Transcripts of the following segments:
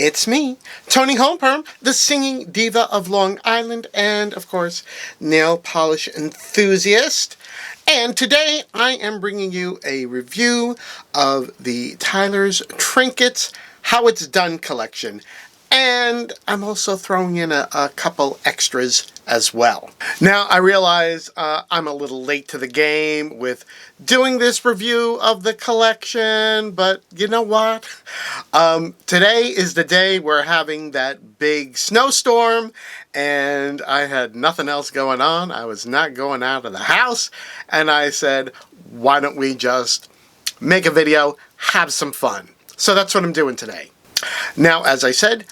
It's me, Toni Holmperm, the singing diva of Long Island, and of course, nail polish enthusiast. And today I am bringing you a review of the Tyler's Trinkets How It's Done collection. And I'm also throwing in a couple extras as well. Now, I realize I'm a little late to the game with doing this review of the collection, but you know what? Today is the day we're having that big snowstorm, and I had nothing else going on. I was not going out of the house, and I said, why don't we just make a video, have some fun? So that's what I'm doing today. Now, as I said,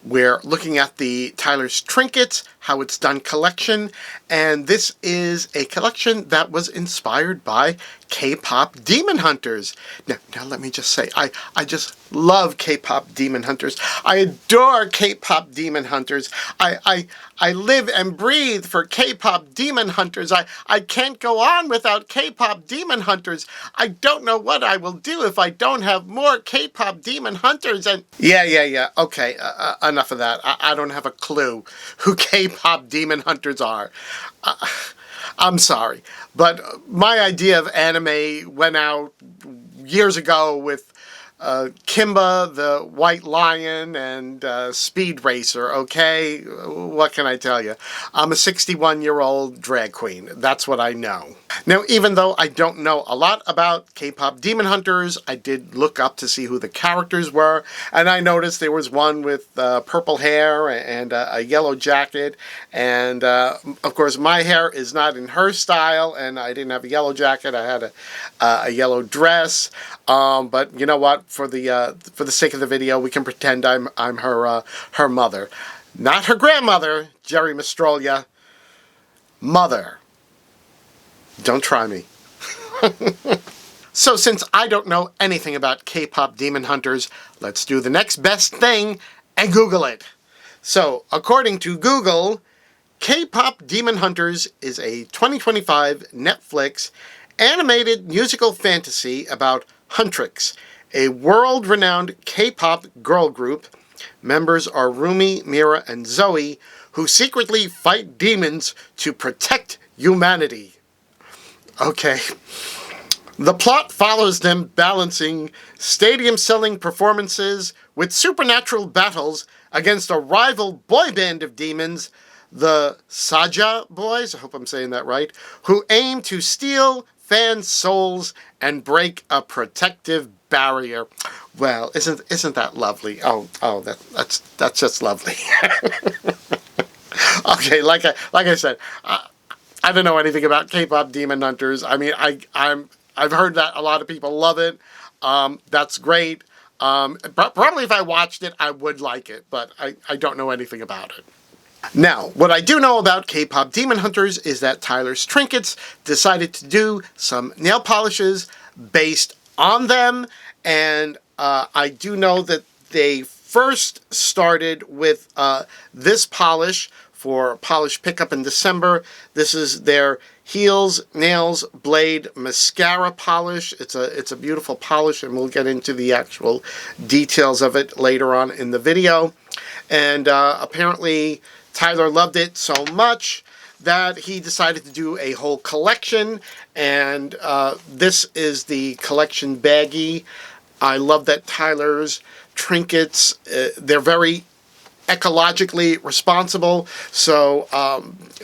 we're looking at the Tyler's Trinkets, How It's Done collection, and this is a collection that was inspired by K-pop demon hunters. Now let me just say, I just love K-pop demon hunters. I adore K-pop demon hunters. I live and breathe for K-pop demon hunters. I can't go on without K-pop demon hunters. I don't know what I will do if I don't have more K-pop demon hunters. And yeah. Okay, enough of that. I don't have a clue who K-pop demon hunters are. I'm sorry, but my idea of anime went out years ago with Kimba, the White Lion, and Speed Racer, okay? What can I tell you? I'm a 61-year-old drag queen. That's what I know. Now, even though I don't know a lot about K-pop demon hunters, I did look up to see who the characters were, and I noticed there was one with purple hair and a yellow jacket, and of course my hair is not in her style, and I didn't have a yellow jacket. I had a yellow dress, but you know what? For the sake of the video, we can pretend I'm her mother, not her grandmother, Jerry Mastrolia. Mother. Don't try me. So since I don't know anything about K-pop demon hunters, let's do the next best thing and Google it. So according to Google, K-pop demon hunters is a 2025 Netflix animated musical fantasy about Huntrix, a world-renowned K-pop girl group. Members are Rumi, Mira, and Zoe, who secretly fight demons to protect humanity. Okay. The plot follows them balancing stadium-selling performances with supernatural battles against a rival boy band of demons, the Saja Boys, I hope I'm saying that right, who aim to steal fans' souls and break a protective barrier. Well, isn't that lovely? Oh, that's just lovely. Okay, like I said, I don't know anything about K-pop demon hunters. I mean, I've heard that a lot of people love it. That's great. Probably if I watched it, I would like it, but I don't know anything about it. Now, what I do know about K-pop demon hunters is that Tyler's Trinkets decided to do some nail polishes based on them, and I do know that they first started with this polish for polish pickup in December. This is their Heels, Nails, Blade Mascara polish. It's a beautiful polish, and we'll get into the actual details of it later on in the video. And apparently Tyler loved it so much that he decided to do a whole collection, and this is the collection baggie. I love that Tyler's Trinkets, they're very ecologically responsible, so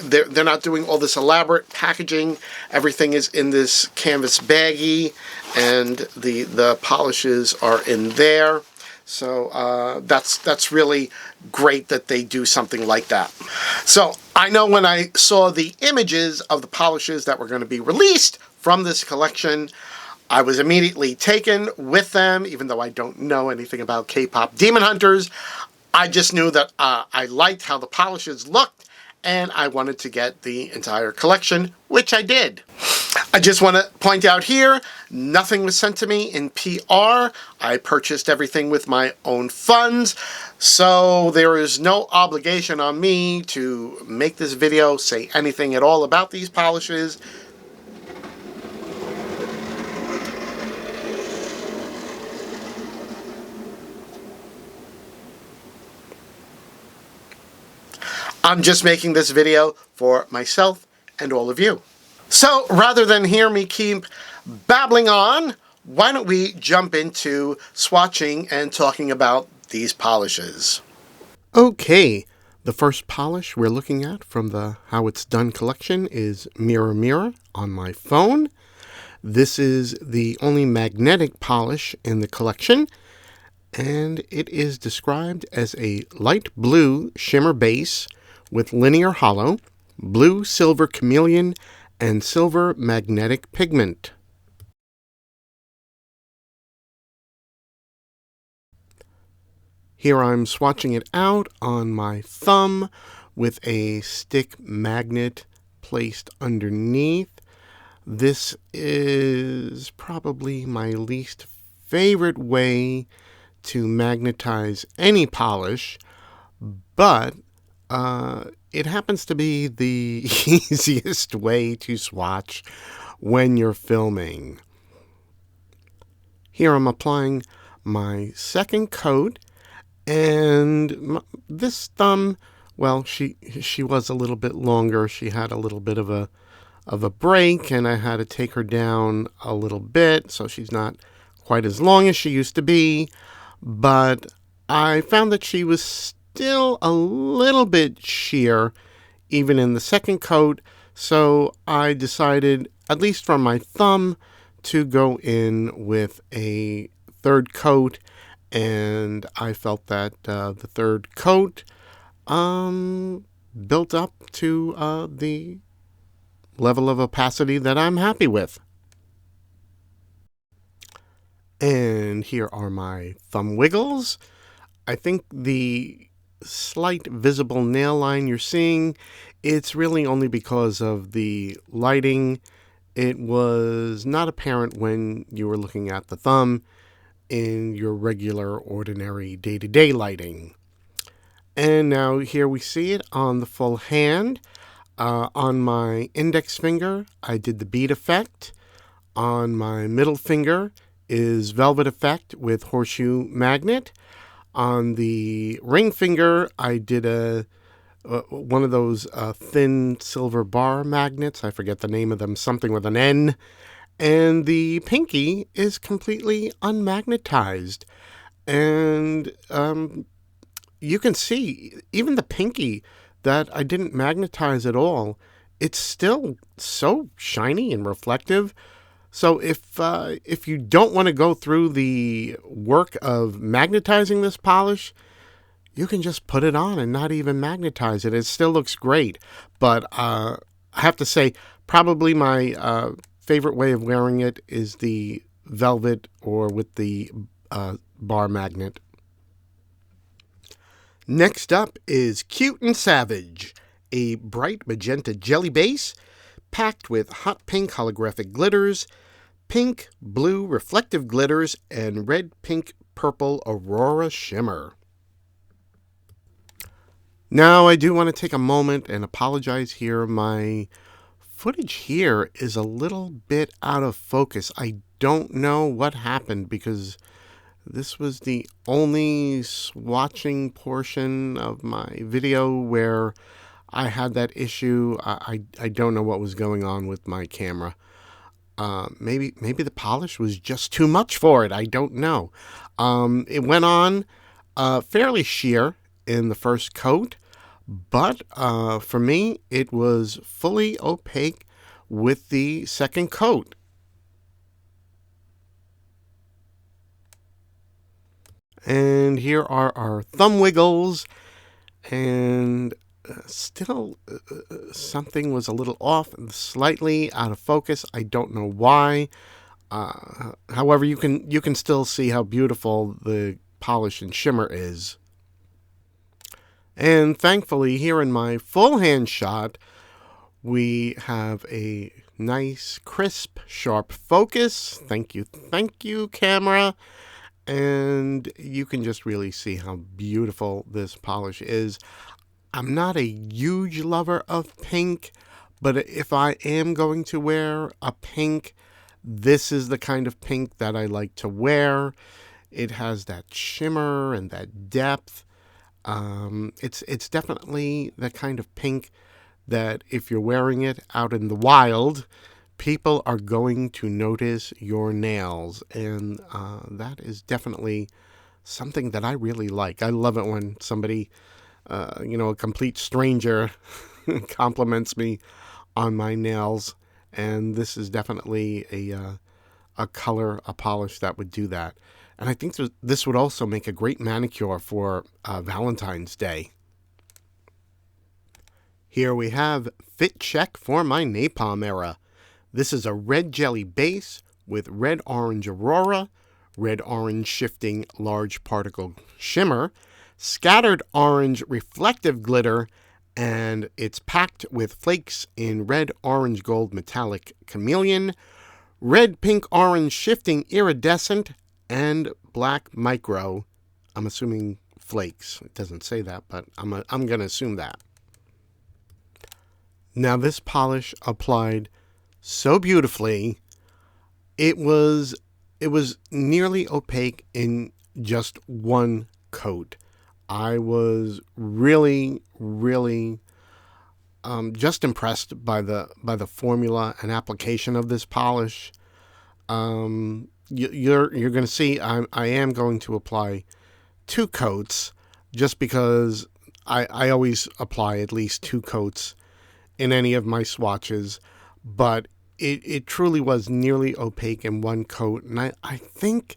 they're not doing all this elaborate packaging. Everything is in this canvas baggie, and the polishes are in there. So that's really great that they do something like that. So I know when I saw the images of the polishes that were going to be released from this collection, I was immediately taken with them, even though I don't know anything about K-pop demon hunters. I just knew that I liked how the polishes looked, and I wanted to get the entire collection, which I did. I just want to point out here, nothing was sent to me in PR. I purchased everything with my own funds, so there is no obligation on me to make this video, say anything at all about these polishes. I'm just making this video for myself and all of you. So rather than hear me keep babbling on, why don't we jump into swatching and talking about these polishes. Okay, the first polish we're looking at from the How It's Done collection is Mirror Mirror on my phone. This is the only magnetic polish in the collection, and it is described as a light blue shimmer base with linear hollow, blue silver chameleon, and silver magnetic pigment. Here I'm swatching it out on my thumb with a stick magnet placed underneath. This is probably my least favorite way to magnetize any polish, but it happens to be the easiest way to swatch when you're filming. Here I'm applying my second coat, and this thumb, well, she was a little bit longer. She had a little bit of a break, and I had to take her down a little bit, so she's not quite as long as she used to be. But I found that she was still a little bit sheer, even in the second coat, so I decided, at least from my thumb, to go in with a third coat, and I felt that the third coat built up to the level of opacity that I'm happy with. And here are my thumb wiggles. I think the slight visible nail line you're seeing, it's really only because of the lighting. It was not apparent when you were looking at the thumb in your regular, ordinary, day-to-day lighting. And now here we see it on the full hand. On my index finger, I did the bead effect. On my middle finger is velvet effect with horseshoe magnet. On the ring finger, I did one of those thin silver bar magnets. I forget the name of them, something with an N. And the pinky is completely unmagnetized. And you can see, even the pinky that I didn't magnetize at all, it's still so shiny and reflective. So if you don't want to go through the work of magnetizing this polish, you can just put it on and not even magnetize it. It still looks great. But I have to say, probably my favorite way of wearing it is the velvet or with the bar magnet. Next up is Cute and Savage, a bright magenta jelly base packed with hot pink holographic glitters, pink, blue reflective glitters, and red, pink, purple aurora shimmer. Now I do want to take a moment and apologize here. My footage here is a little bit out of focus. I don't know what happened because this was the only swatching portion of my video where I had that issue. I don't know what was going on with my camera. Maybe the polish was just too much for it. I don't know. It went on fairly sheer in the first coat, but for me, it was fully opaque with the second coat. And here are our thumb wiggles, and still something was a little off, slightly out of focus. I don't know why. However, you can still see how beautiful the polish and shimmer is. And thankfully, here in my full hand shot, we have a nice, crisp, sharp focus. Thank you, camera. And you can just really see how beautiful this polish is. I'm not a huge lover of pink, but if I am going to wear a pink, this is the kind of pink that I like to wear. It has that shimmer and that depth. It's definitely the kind of pink that if you're wearing it out in the wild, people are going to notice your nails, and that is definitely something that I really like. I love it when somebody, a complete stranger, compliments me on my nails, and this is definitely a color, a polish that would do that. And I think this would also make a great manicure for Valentine's Day. Here we have Fit Check for my Napalm era. This is a red jelly base with red orange aurora, red orange shifting large particle shimmer, scattered orange reflective glitter, and it's packed with flakes in red orange gold metallic chameleon, red pink orange shifting iridescent, and black micro. I'm assuming flakes. It doesn't say that, but I'm going to assume that. Now this polish applied so beautifully, it was nearly opaque in just one coat. I was really, really just impressed by the formula and application of this polish. You're going to see I am going to apply 2 coats, just because I always apply at least 2 coats in any of my swatches, but it truly was nearly opaque in one coat, and I think,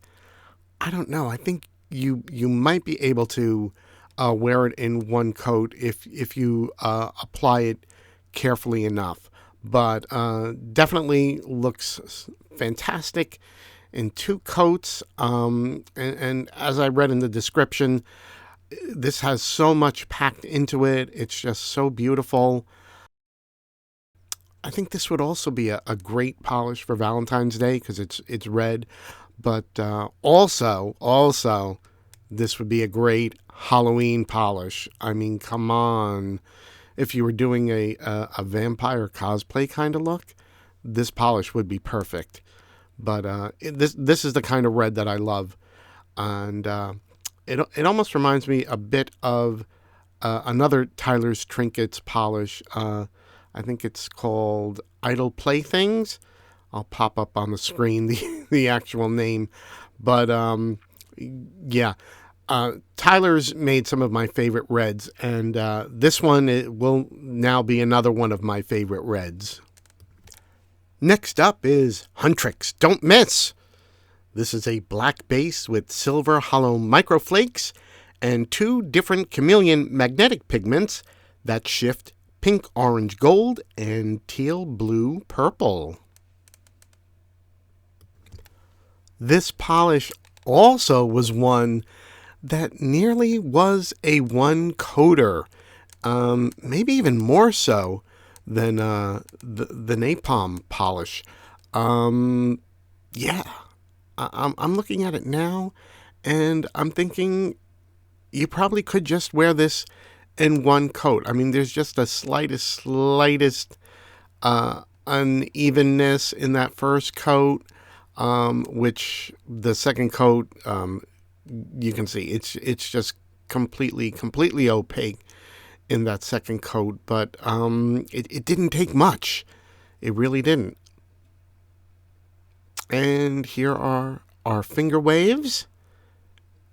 I don't know, I think you might be able to wear it in one coat if you apply it carefully enough. But definitely looks fantastic in 2 coats. And as I read in the description, this has so much packed into it. It's just so beautiful. I think this would also be a great polish for Valentine's Day because it's red. But also, this would be a great Halloween polish. I mean, come on. If you were doing a vampire cosplay kind of look, this polish would be perfect. But this is the kind of red that I love. And it almost reminds me a bit of another Tyler's Trinkets polish. I think it's called Idle Playthings. I'll pop up on the screen the actual name. But yeah, Tyler's made some of my favorite reds, and this one will now be another one of my favorite reds. Next up is Huntrix Don't Miss. This is a black base with silver hollow microflakes and 2 different chameleon magnetic pigments that shift pink orange gold and teal blue purple. This polish also was one that nearly was a one coater, maybe even more so than the napalm polish. Yeah, I'm looking at it now, and I'm thinking you probably could just wear this in one coat. I mean, there's just the slightest unevenness in that first coat, which the second coat, you can see it's just completely opaque in that second coat. But it didn't take much. It really didn't. And here are our finger waves,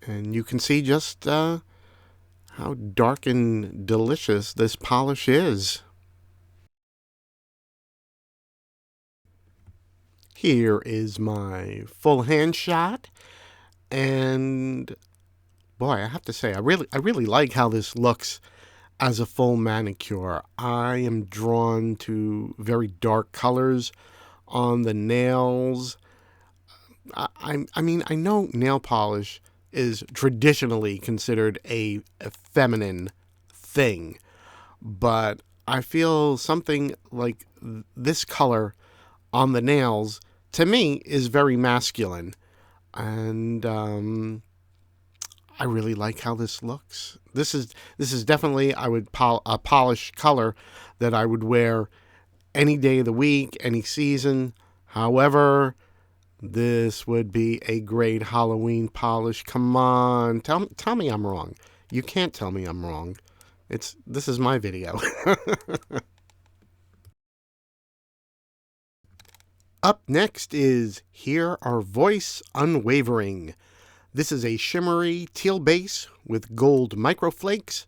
and you can see just how dark and delicious this polish is. Here is my full hand shot, and boy, I have to say, I really like how this looks as a full manicure. I am drawn to very dark colors on the nails. I mean, I know nail polish is traditionally considered a feminine thing, but I feel something like this color on the nails, to me, is very masculine. And I really like how this looks. This is definitely, I would a polished color that I would wear any day of the week, any season. However, this would be a great Halloween polish. Come on, tell me I'm wrong. You can't tell me I'm wrong. This is my video. Up next is Hear Our Voice Unwavering. This is a shimmery teal base with gold microflakes,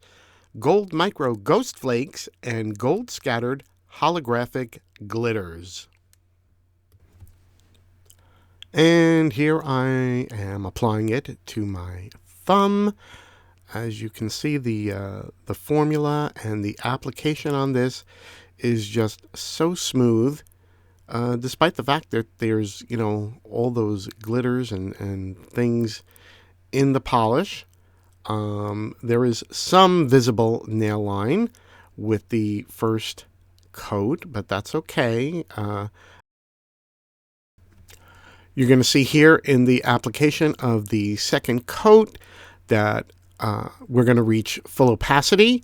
gold micro ghost flakes, and gold scattered holographic glitters. And here I am applying it to my thumb. As you can see, the formula and the application on this is just so smooth. Despite the fact that there's, all those glitters and things in the polish, there is some visible nail line with the first coat, but that's okay. You're going to see here in the application of the second coat that we're going to reach full opacity.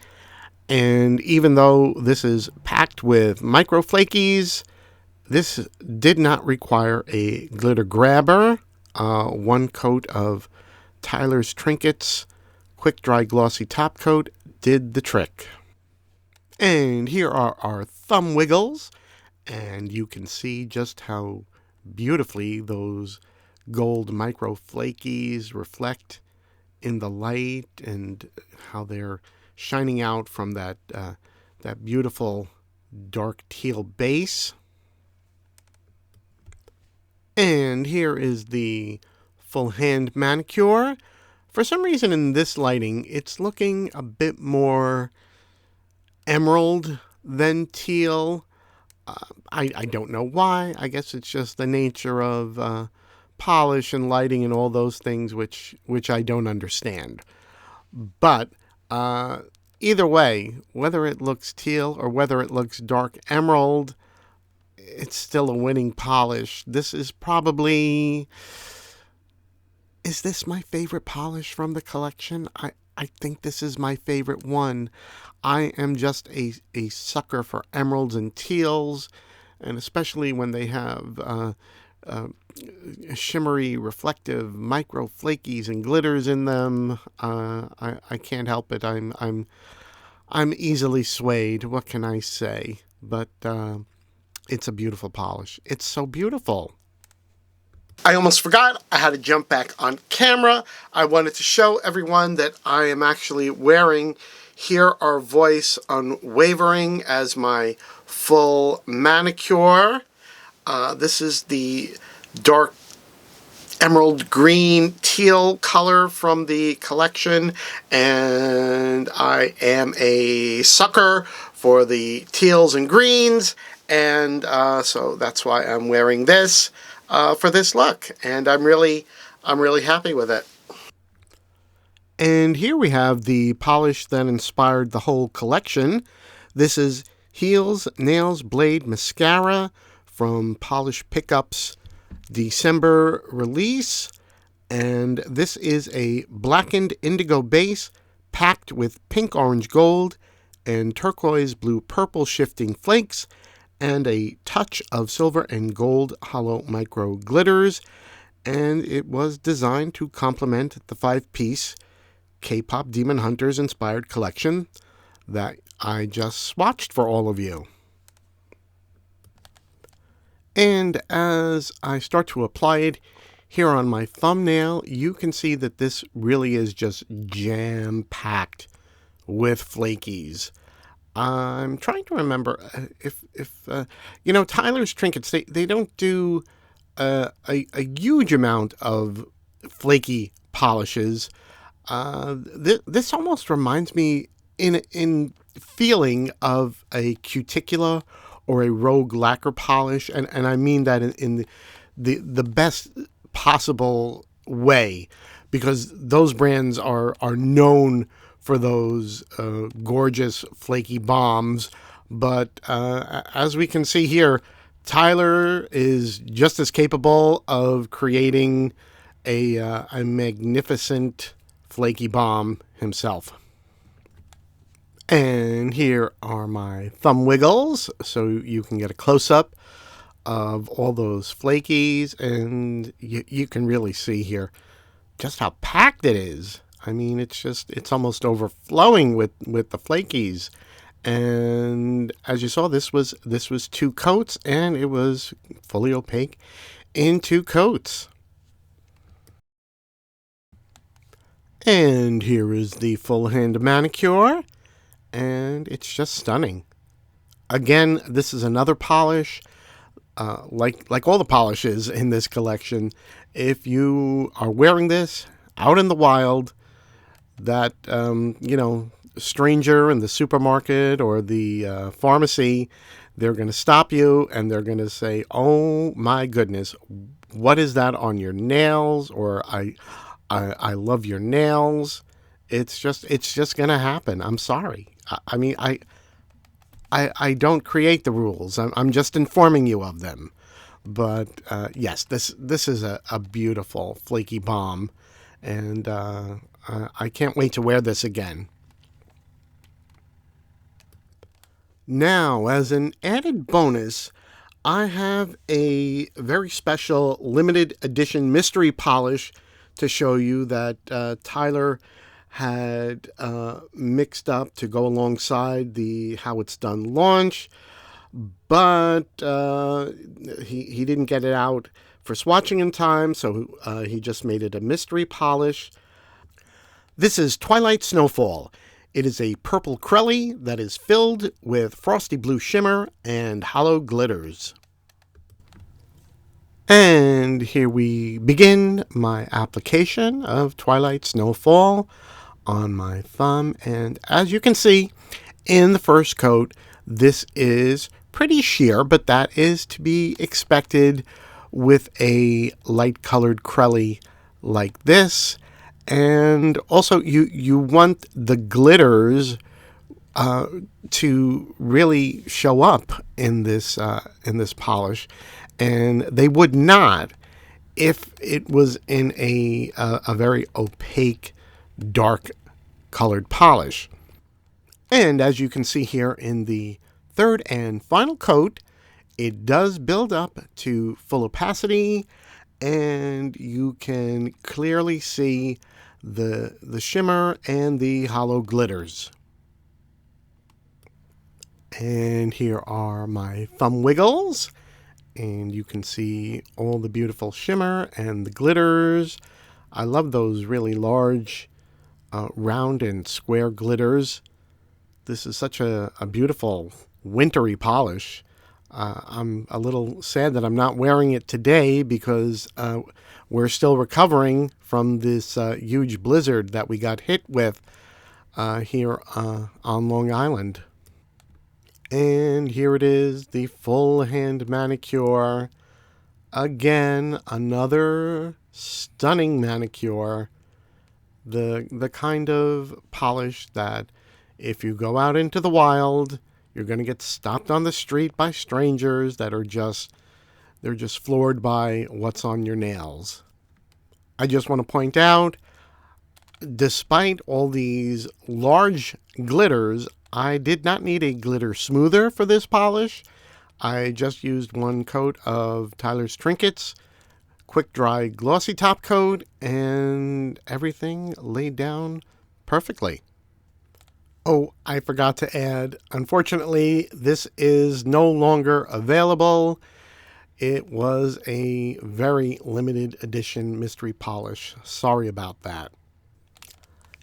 And even though this is packed with micro flakies, this did not require a glitter grabber. One coat of Tyler's Trinkets Quick Dry Glossy Top Coat did the trick. And here are our thumb wiggles. And you can see just how beautifully those gold micro flakies reflect in the light and how they're shining out from that beautiful dark teal base. And here is the full hand manicure. For some reason in this lighting, it's looking a bit more emerald than teal. I don't know why. I guess it's just the nature of polish and lighting and all those things which I don't understand. But either way, whether it looks teal or whether it looks dark emerald, it's still a winning polish. This is probably... Is this my favorite polish from the collection? I think this is my favorite one. I am just a sucker for emeralds and teals, and especially when they have shimmery, reflective, micro flakies and glitters in them. I can't help it. I'm easily swayed. What can I say? But it's a beautiful polish. It's so beautiful. I almost forgot. I had to jump back on camera. I wanted to show everyone that I am actually wearing Hear Our Voice Unwavering as my full manicure. This is the dark emerald green teal color from the collection, and I am a sucker for the teals and greens, and so that's why I'm wearing this for this look, and I'm really happy with it. And here we have the polish that inspired the whole collection. This is Heels, Nails, Blade Mascara from Polish Pickups December release. And this is a blackened indigo base packed with pink, orange, gold, and turquoise, blue, purple shifting flakes, and a touch of silver and gold hollow micro glitters. And it was designed to complement the 5-piece K-pop Demon Hunters inspired collection that I just swatched for all of you. And as I start to apply it here on my thumbnail, you can see that this really is just jam-packed with flakies. I'm trying to remember if Tyler's Trinkets, they don't do a huge amount of flaky polishes. This almost reminds me in feeling of a cuticula or a Rogue lacquer polish, and I mean that in the best possible way, because those brands are known for those gorgeous flaky bombs. But as we can see here, Tyler is just as capable of creating a magnificent flaky bomb himself. And here are my thumb wiggles, so you can get a close-up of all those flakies, and you can really see here just how packed it is. I mean, it's almost overflowing with the flakies. And as you saw, this was 2 coats, and it was fully opaque in 2 coats. And here is the full hand manicure, and it's just stunning. Again, this is another polish, like all the polishes in this collection. If you are wearing this out in the wild, that stranger in the supermarket or the pharmacy, they're going to stop you and they're going to say, "Oh my goodness, what is that on your nails?" Or I love your nails. It's just going to happen. I'm sorry. I mean, I don't create the rules. I'm just informing you of them. But yes, this is a beautiful flaky bomb, and I can't wait to wear this again. Now, as an added bonus, I have a very special limited edition mystery polish to show you that Tyler had mixed up to go alongside the How It's Done launch, but he didn't get it out for swatching in time, so he just made it a mystery polish. This is Twilight Snowfall. It is a purple Crelly that is filled with frosty blue shimmer and hollow glitters. And here we begin my application of Twilight Snowfall on my thumb. And as you can see, in the first coat, this is pretty sheer, but that is to be expected with a light colored Crelly like this. And also, you want the glitters to really show up in this polish, and they would not if it was in a very opaque, dark colored polish. And as you can see here in the third and final coat, it does build up to full opacity, and you can clearly see the shimmer and the hollow glitters. And here are my thumb wiggles, and you can see all the beautiful shimmer and the glitters. I love those really large, round and square glitters. This is such a beautiful wintry polish. I'm a little sad that I'm not wearing it today because we're still recovering from this huge blizzard that we got hit with here on Long Island. And here it is, the full hand manicure. Again, another stunning manicure. The kind of polish that if you go out into the wild, you're going to get stopped on the street by strangers that are they're just floored by what's on your nails. I just want to point out, despite all these large glitters, I did not need a glitter smoother for this polish. I just used 1 coat of Tyler's Trinkets quick dry glossy top coat, and everything laid down perfectly. Oh, I forgot to add, unfortunately, this is no longer available. It was a very limited edition mystery polish. Sorry about that.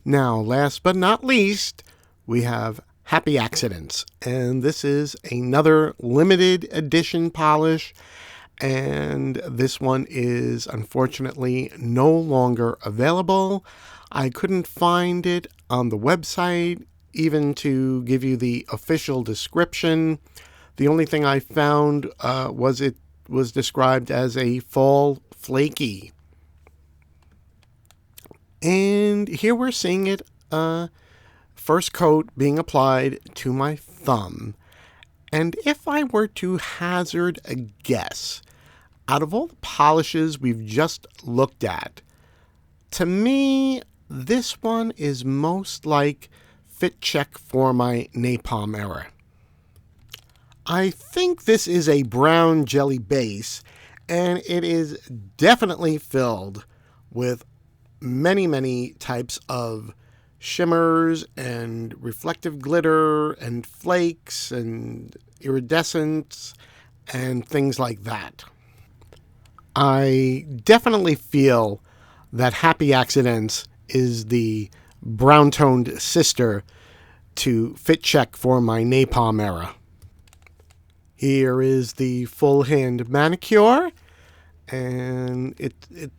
Now, last but not least, we have Happy Accidents. And this is another limited edition polish. And this one is unfortunately no longer available. I couldn't find it on the website, even to give you the official description. The only thing I found was it was described as a fall flaky. And here we're seeing it, first coat being applied to my thumb. And if I were to hazard a guess, out of all the polishes we've just looked at, to me, this one is most like fit check for my napalm era. I think this is a brown jelly base, and it is definitely filled with many types of shimmers and reflective glitter and flakes and iridescence and things like that. I definitely feel that Happy Accidents is the brown-toned sister to Fit Check for my napalm era. Here is the full hand manicure, and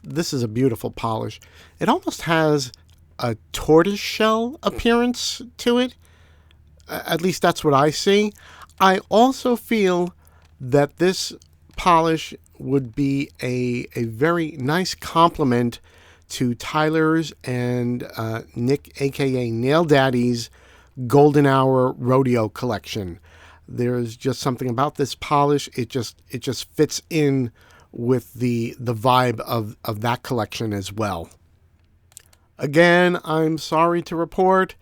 this is a beautiful polish. It almost has a tortoiseshell appearance to it. At least that's what I see. I also feel that this polish would be a very nice complement to Tyler's and Nic, aka Nail Daddy's Golden Hour Rodeo collection. There's just something about this polish. It just fits in with the vibe of that collection as well. Again, I'm sorry to report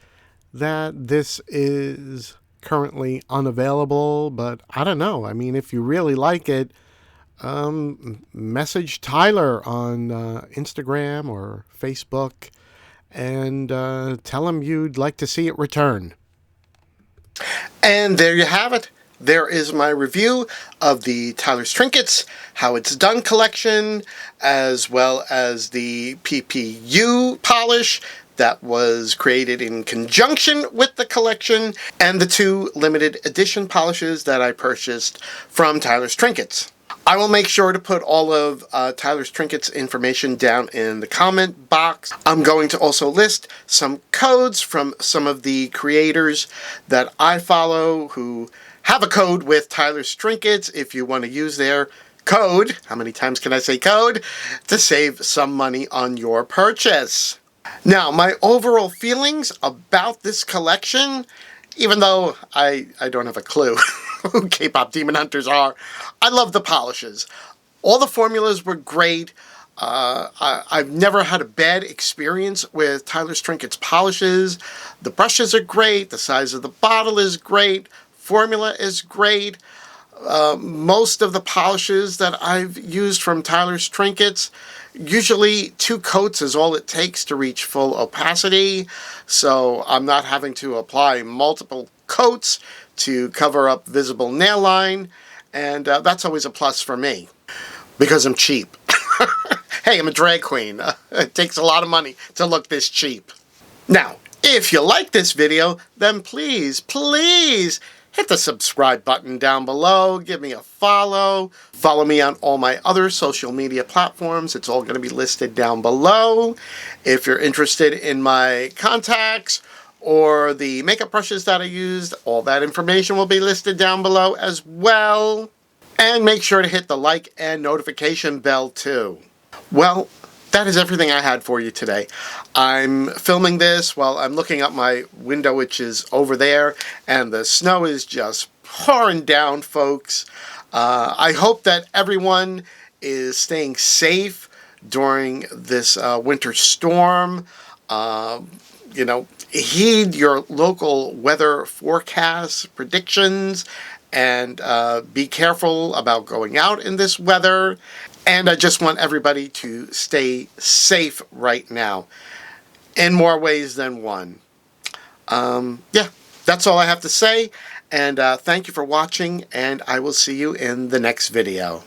that this is currently unavailable, but I don't know. I mean, if you really like it, message Tyler on Instagram or Facebook and tell him you'd like to see it return. And there you have it. There is my review of the Tyler's Trinkets, How It's Done collection, as well as the PPU polish that was created in conjunction with the collection, and the 2 limited edition polishes that I purchased from Tyler's Trinkets. I will make sure to put all of Tyler's Trinkets information down in the comment box. I'm going to also list some codes from some of the creators that I follow who have a code with Tyler's Trinkets if you want to use their code, how many times can I say code, to save some money on your purchase. Now, my overall feelings about this collection, even though I don't have a clue who K-pop Demon Hunters are, I love the polishes. All the formulas were great. I've never had a bad experience with Tyler's Trinkets polishes. The brushes are great. The size of the bottle is great. Formula is great. Most of the polishes that I've used from Tyler's Trinkets, usually 2 coats is all it takes to reach full opacity, so I'm not having to apply multiple coats to cover up visible nail line, and that's always a plus for me, because I'm cheap. Hey, I'm a drag queen. It takes a lot of money to look this cheap. Now, if you like this video, then please hit the subscribe button down below. Give me a follow. Follow me on all my other social media platforms. It's all going to be listed down below. If you're interested in my contacts or the makeup brushes that I used, all that information will be listed down below as well. And make sure to hit the like and notification bell too. Well, that is everything I had for you today. I'm filming this while I'm looking out my window, which is over there, and the snow is just pouring down, folks. I hope that everyone is staying safe during this winter storm. You know, heed your local weather forecasts, predictions, and be careful about going out in this weather. And I just want everybody to stay safe right now, in more ways than one. Yeah, that's all I have to say. And thank you for watching, and I will see you in the next video.